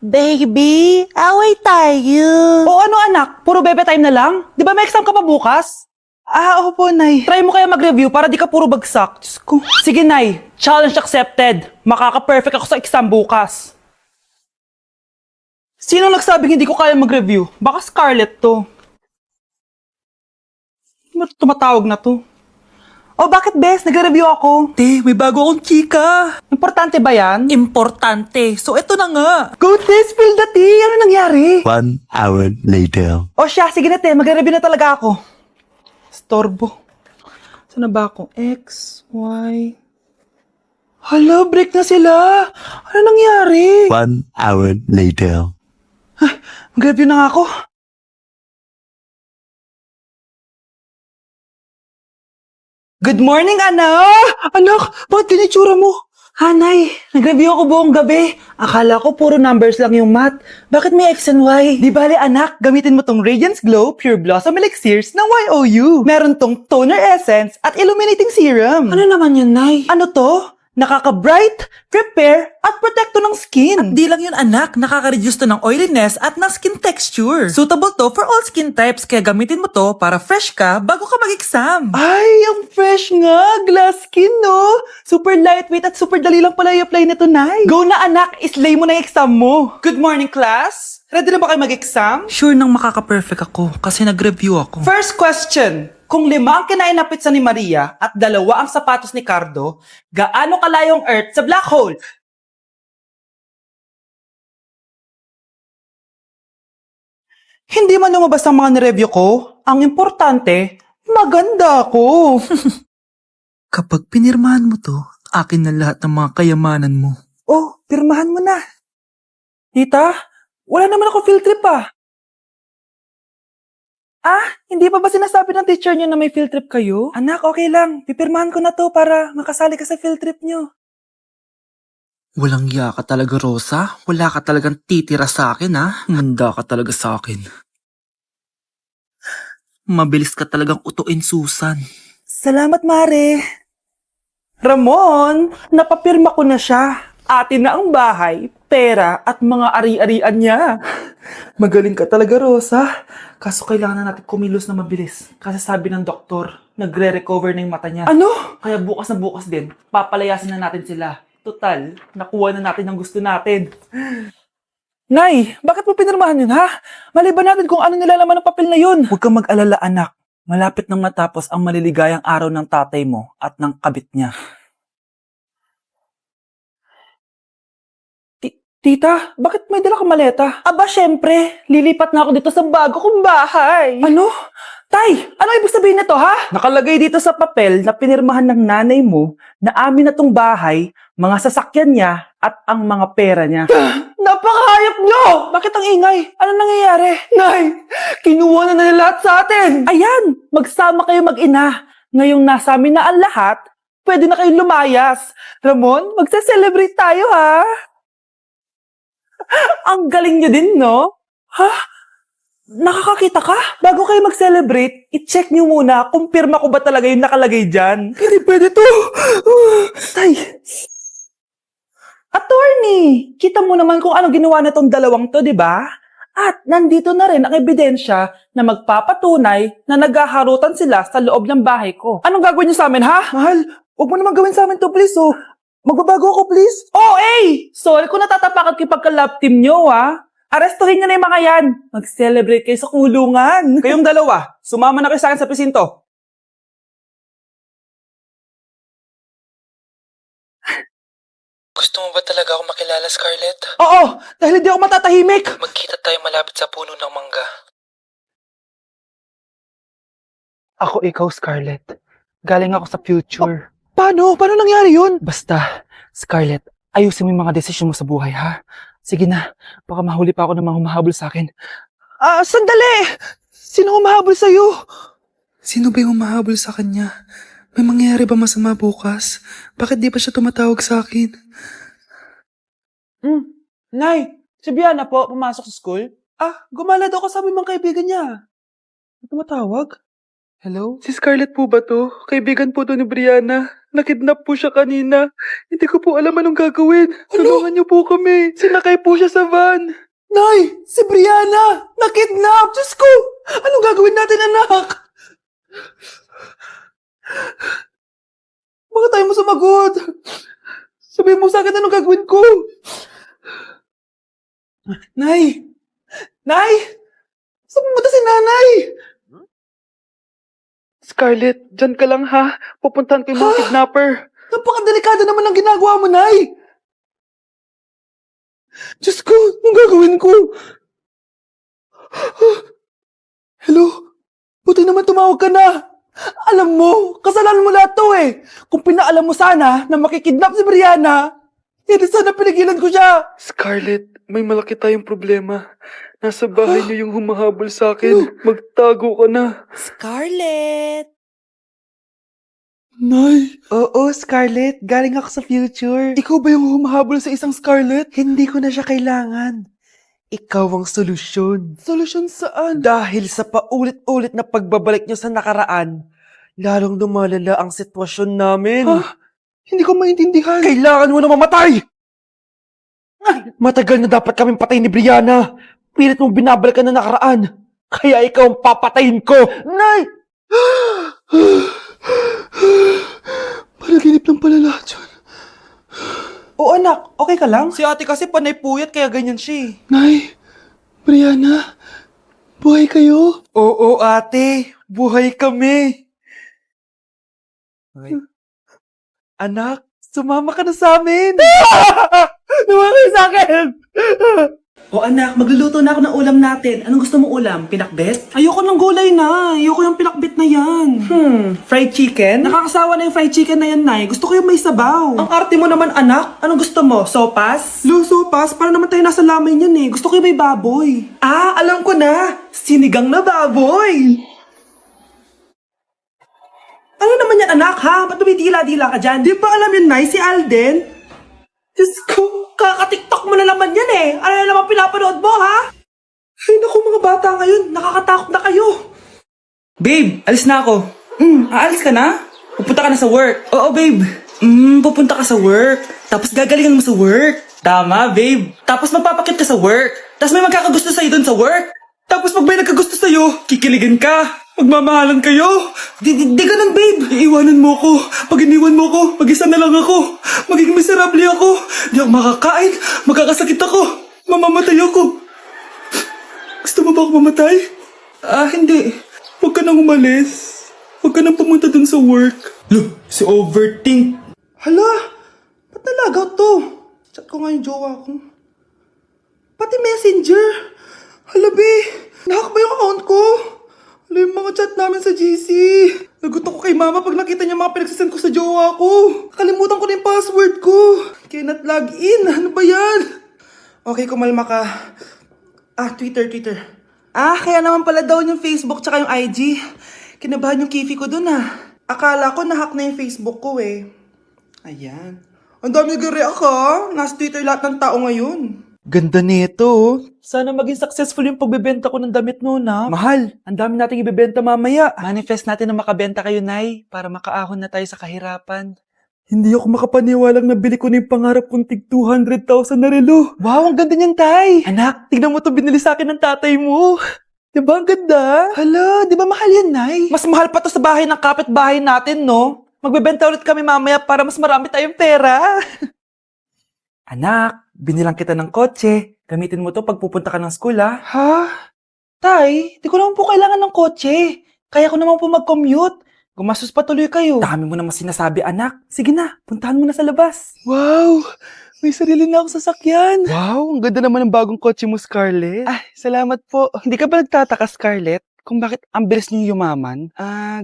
Baby, away tayo. O ano anak, puro bebe time na lang? Di ba may exam ka pa bukas? Opo, Nay. Try mo kaya mag-review para di ka puro bagsak. Diyos ko. Sige, Nay. Challenge accepted. Makaka-perfect ako sa exam bukas. Sino nagsabing hindi ko kaya mag-review? Baka Scarlett to. Ba't tumatawag na to? Oh, bakit, Bes? Nagre-review ako. Te, may bago akong chika. Importante ba yan? Importante. So, eto na nga. Go, Te. Spill the tea. Ano nangyari? 1 hour later. O siya, sige na, Te. Magre-review na talaga ako. Storbo. Saan na ba ako? X, Y... Hala, break na sila. Ano nangyari? 1 hour later. Mag-review na nga ako. Good morning, anak! Anak, bakit ganitsura mo? Hanay, nag-review ako buong gabi. Akala ko puro numbers lang yung math. Bakit may X and Y? Di bale, anak, gamitin mo tong Radiance Glow Pure Blossom Elixirs ng YOU. Meron tong toner essence at illuminating serum. Ano naman yun, Nay? Ano to? Nakaka-bright, repair, at protekto ng skin. At di lang yun anak, nakaka-reduce to ng oiliness at ng skin texture. Suitable to for all skin types, kaya gamitin mo to para fresh ka bago ka mag-exam. Ay, ang fresh nga! Glass skin, no? Super lightweight at super dali lang pala i-apply nito, Nay. Go na anak, islay mo na yung exam mo. Good morning, class! Ready na ba kayo mag-exam? Sure nang makaka-perfect ako kasi nag-review ako. First question. Kung 5 ang kinain na pizza ni Maria at 2 ang sapatos ni Cardo, gaano kalayo ang Earth sa black hole? Hindi man lumabas ang mga nireview ko. Ang importante, maganda ako. Kapag pinirmahan mo to, akin na lahat ng mga kayamanan mo. Oh, pirmahan mo na. Tita, wala naman ako field trip ah. Hindi pa ba sinasabi ng teacher niyo na may field trip kayo? Anak, okay lang. Pipirmahan ko na to para makasali ka sa field trip niyo. Walang iya ka talaga, Rosa. Wala ka talagang titira sa akin, ha? Manda ka talaga sa akin. Mabilis ka talagang utuin, Susan. Salamat, Mare. Ramon, napapirma ko na siya. Atin na ang bahay, pera at mga ari-arian niya. Magaling ka talaga, Rosa. Kaso kailangan na natin kumilos na mabilis. Kasi sabi ng doktor, nagre-recover na yung mata niya. Ano? Kaya bukas na bukas din, papalayasin na natin sila. Total, nakuha na natin ang gusto natin. Nay, bakit mo pinirmahan yun, ha? Maliban natin kung ano nilalaman ng papel na yun. Huwag kang mag-alala, anak. Malapit nang matapos ang maliligayang araw ng tatay mo at ng kabit niya. Tita, bakit may dala kang maleta? Aba, syempre. Lilipat na ako dito sa bago kong bahay. Ano? Tay, ano ibig sabihin nito, ha? Nakalagay dito sa papel na pinirmahan ng nanay mo na amin na tong bahay, mga sasakyan niya, at ang mga pera niya. Napakahayop nyo! Bakit ang ingay? Ano nangyayari? Nay, kinuha na nila lahat sa atin! Ayan, magsama kayo mag-ina. Ngayong nasa amin na ang lahat, pwede na kayong lumayas. Ramon, magse-celebrate tayo, ha? Ang galing nyo din, no? Ha? Nakakakita ka? Bago kayo mag-celebrate, i-check nyo muna kung pirma ko ba talaga yung nakalagay dyan. Hindi pwede to. Tay. Attorney, kita mo naman kung ano ginawa na tong dalawang to, di ba? At nandito na rin ang ebidensya na magpapatunay na naghaharutan sila sa loob ng bahay ko. Anong gagawin nyo sa amin, ha? Mahal, huwag mo naman gawin sa amin to, please, oh. Magbabago ako, please. Oh, sorry kung natatapakan kayo pagka-love team nyo, ha? Arestuhin nyo na yung mga yan. Mag-celebrate kayo sa kulungan. Kayong dalawa, sumama na kayo sa akin sa presinto. Gusto mo ba talaga ako makilala, Scarlett? Oo, dahil hindi ako matatahimik. Magkita tayo malapit sa puno ng mangga. Ako ikaw, Scarlett. Galing ako sa future. Paano? Paano nangyari yun? Basta, Scarlett, ayusin mo yung mga desisyon mo sa buhay, ha? Sige na, baka mahuli pa ako ng mga humahabol sa akin. Sandali! Sino humahabol sa'yo? Sino ba yung humahabol sa kanya? May mangyayari ba masama bukas? Bakit di pa siya tumatawag sa akin? Nay, si Biana po, pumasok sa school? Gumala daw kasama yung mga kaibigan niya. Tumatawag? Hello? Si Scarlett po ba to? Kaibigan po to ni Brianna. Nakidnap po siya kanina. Hindi ko po alam anong gagawin. Tulungan niyo po kami. Sinakay po siya sa van. Nay! Si Brianna! Nakidnap! Diyos ko! Anong gagawin natin, anak? Bakit tayo mo sumagot? Sabihin mo sa akin anong gagawin ko. Nay! Nay! Saan pumunta si nanay? Scarlett, dyan ka lang ha. Pupuntahan ko yung mga kidnapper. Napakadelikado naman ang ginagawa mo, Nay! Diyos ko, anong gagawin ko? Hello? Buti naman tumawag ka na. Alam mo, kasalanan mo lahat to eh. Kung pinaalam mo sana na makikidnap si Brianna, hindi sana pinigilan ko siya. Scarlett, may malaki tayong problema. Nasa bahay niyo yung humahabol sa akin. Magtago ka na. Scarlett! Nay! Oo, Scarlett. Galing ako sa future. Ikaw ba yung humahabol sa isang Scarlett? Hindi ko na siya kailangan. Ikaw ang solusyon. Solusyon saan? Dahil sa paulit-ulit na pagbabalik niyo sa nakaraan, lalong lumalala ang sitwasyon namin. Hindi ko maintindihan. Kailangan mo na mamatay! Matagal na dapat kaming patayin ni Brianna. Pilit mong binabalikan na nakaraan. Kaya ikaw ang papatayin ko. Nay! Panaginip ng pala lahat yun. Oo anak, okay ka lang? Si ate kasi panay puyat kaya ganyan siya eh. Nay, Brianna, buhay kayo? Oo ate, buhay kami. Okay. Anak, sumama ka na sa amin. Sumama ka sa akin. O anak, magluluto na ako ng ulam natin. Anong gusto mong ulam? Pinakbet? Ayoko ng gulay na. Ayoko yung pinakbit na yan. Fried chicken? Nakakasawa na yung fried chicken na yan, Nay. Gusto ko yung may sabaw. Ang arte mo naman anak. Anong gusto mo? Sopas? Luso pas, para naman tayo nasa lamay yan eh. Gusto ko yung may baboy. Ah, alam ko na! Sinigang na baboy! Ano naman yan, anak, ha? Ba't tumitila-dila ka dyan? Di ba alam yun, Nay? Si Alden? Diyos ko, kaka-tiktok mo na naman yan eh. Ano na naman pinapanood mo, ha? Ay naku mga bata ngayon, nakakatakot na kayo. Babe, alis na ako. Aalis ka na? Pupunta ka na sa work. Oo, babe. Pupunta ka sa work. Tapos gagalingan mo sa work. Tama, babe. Tapos magpapakit ka sa work. Tapos may magkakagusto sa'yo dun sa work. Tapos pag may nagkagusto sa'yo, kikiligan ka. Magmamahalan kayo. Di ganun, babe. Iiwanan mo ako. Pag iniwan mo ako, mag-isa na lang ako. Magiging miserable ako. Di ako makakain. Magkakasakit ako. Mamamatay ako. Gusto mo ba ako mamatay? Hindi. Huwag ka nang umalis. Huwag ka nang pumunta dun sa work. Look, si overthink. Hala, ba't nalagaw to? Chat ko nga yung jowa ko. Pati messenger. Hala, be. Nahack ba yung account ko? Hala, yung mga chat namin sa GC. Nagot ako kay mama pag nakita niya mga pinagsasend ko sa jowa ko. Nakalimutan ko na yung password ko. Cannot log in. Ano ba yan? Okay, kumalma ka. Twitter. Kaya naman pala daw yung Facebook tsaka yung IG. Kinabahan yung kifi ko dun Akala ko nahack na yung Facebook ko eh. Ayan. Ang dami nag-react Nasa Twitter lahat ng tao ngayon. Ganda nito. Sana maging successful yung pagbebenta ko ng damit noon Mahal, ang dami nating ibebenta mamaya. Manifest natin na makabenta kayo, Nay, para makaahon na tayo sa kahirapan. Hindi ako makapaniwalang nabili ko na yung pangarap kong tig 200,000 na relo. Wow, ang ganda niyan, Tay. Anak, tignan mo to binili sa akin ng tatay mo. Diba ang ganda? Hala, di ba mahal yan, Nay? Mas mahal pa to sa bahay ng kapitbahay natin, no? Magbebenta ulit kami mamaya para mas marami tayong pera. Anak, binilang kita ng kotse. Gamitin mo to pag pupunta ka ng school, Ha? Tay, di ko naman po kailangan ng kotse. Kaya ko naman po mag-commute. Gumastos pa tuloy kayo. Dami mo naman sinasabi, anak. Sige na, puntahan mo na sa labas. Wow! May sarili na ako sasakyan. Wow, ang ganda naman ng bagong kotse mo, Scarlett. Salamat po. Hindi ka ba nagtataka, Scarlett, kung bakit ang bilis niyo yumaman?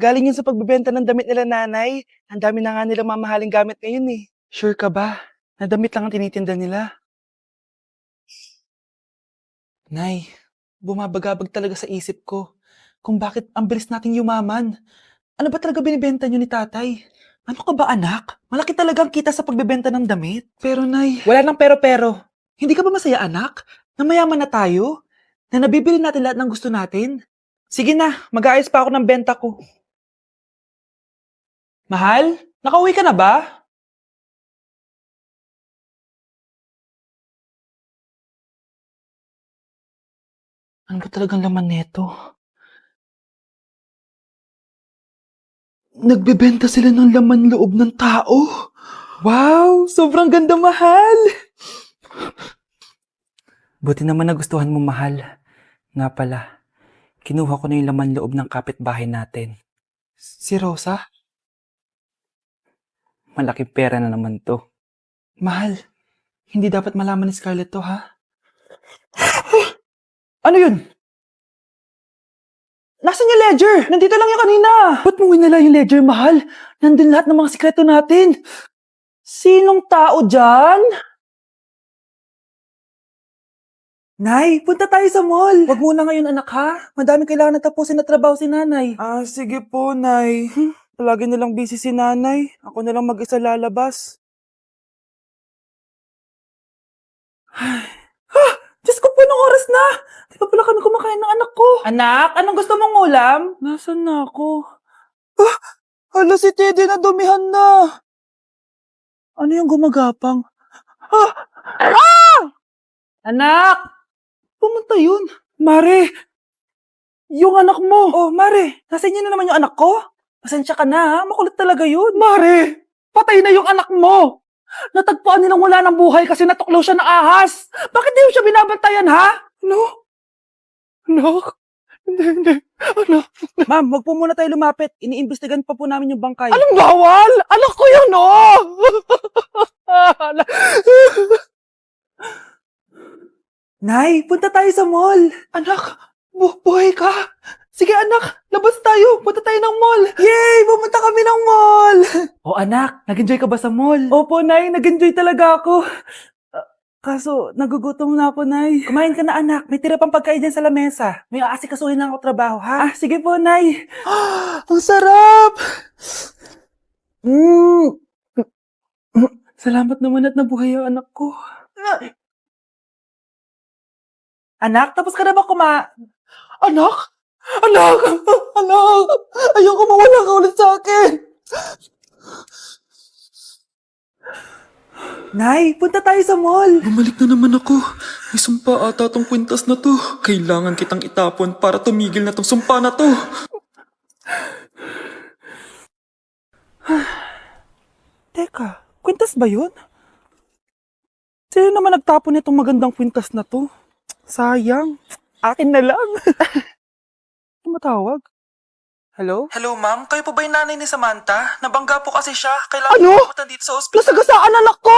Galing yun sa pagbebenta ng damit nila nanay. Ang dami na nga nilang mamahaling gamit ngayon eh. Sure ka ba? Na damit lang ang tinitinda nila? Nay, bumabagabag talaga sa isip ko kung bakit ang bilis nating yumaman. Ano ba talaga binibenta nyo ni tatay? Ano ka ba anak? Malaki talagang kita sa pagbebenta ng damit. Pero Nay, wala nang pero-pero. Hindi ka ba masaya anak? Na mayaman na tayo? Na nabibili natin lahat ng gusto natin? Sige na, mag-aayos pa ako ng benta ko. Mahal? Nakauwi ka na ba? Ano ba talagang laman neto? Nagbebenta sila ng laman loob ng tao. Wow! Sobrang ganda, mahal! Buti naman nagustuhan mo, mahal. Nga pala, kinuha ko na yung laman loob ng kapitbahay natin. Si Rosa? Malaking pera na naman to. Mahal, hindi dapat malaman ni Scarlett to, ha? Ano yun? Nasaan yung ledger? Nandito lang yung kanina. Ba't mo winala yung ledger, mahal? Nandun lahat ng mga sikreto natin. Sinong tao dyan? Nay, punta tayo sa mall. Wag muna ngayon, anak, ha? Madami kailangan na tapusin na trabaho si nanay. Ah, sige po, nay. Palagi nilang busy si nanay. Ako na lang mag-isa lalabas. Diyos ko po, anong oras na? Di pa pala kami kumakain ng anak ko. Anak, anong gusto mong ulam? Nasaan na ako? Hala, si Teddy na dumihan na. Ano yung gumagapang? Anak! Pumunta yun. Mare! Yung anak mo! Oh, Mare! Nasa inyo na naman yung anak ko? Pasensya ka na, ha? Makulit talaga yun. Mare! Patay na yung anak mo! Natagpuan nilang wala ng buhay kasi natuklaw siya ng ahas! Bakit di mo siya binabantayan, ha? Ano? Anak? Hindi. Anak? Ma'am, wag po muna tayo lumapit. Iniimbestigan pa po namin yung bangkay. Anong bawal? Anak ko yun, oh! Nay, punta tayo sa mall. Anak, buhay ka. Sige anak, labas tayo. Punta tayo ng mall. Yay! Pumunta kami ng mall. Oh anak, nag-enjoy ka ba sa mall? Opo, Nay. Nag-enjoy talaga ako. Kaso, nagugutom na ako, Nay. Kumain ka na, anak. May tira pang pagkain dyan sa lamesa. May aasikasuhin lang ako trabaho, ha? Sige po, Nay. Ang sarap! Salamat naman at nabuhay ang anak ko. Anak, tapos ka na ba Anak? Anak! Anak! Ayoko mawala ka ulit sa akin! Nay, punta tayo sa mall. Bumalik na naman ako. May sumpa ata tong kwintas na to. Kailangan kitang itapon para tumigil na tong sumpa na to. Teka, kwintas ba yun? Sino naman nagtapon nitong magandang kwintas na to? Sayang. Akin na lang. Tumatawag? Hello? Hello, ma'am. Kayo po ba yung nanay ni Samantha? Nabangga po kasi siya. Kailangan Ano? pumunta dito sa ospital. Nasagasaan anak ko!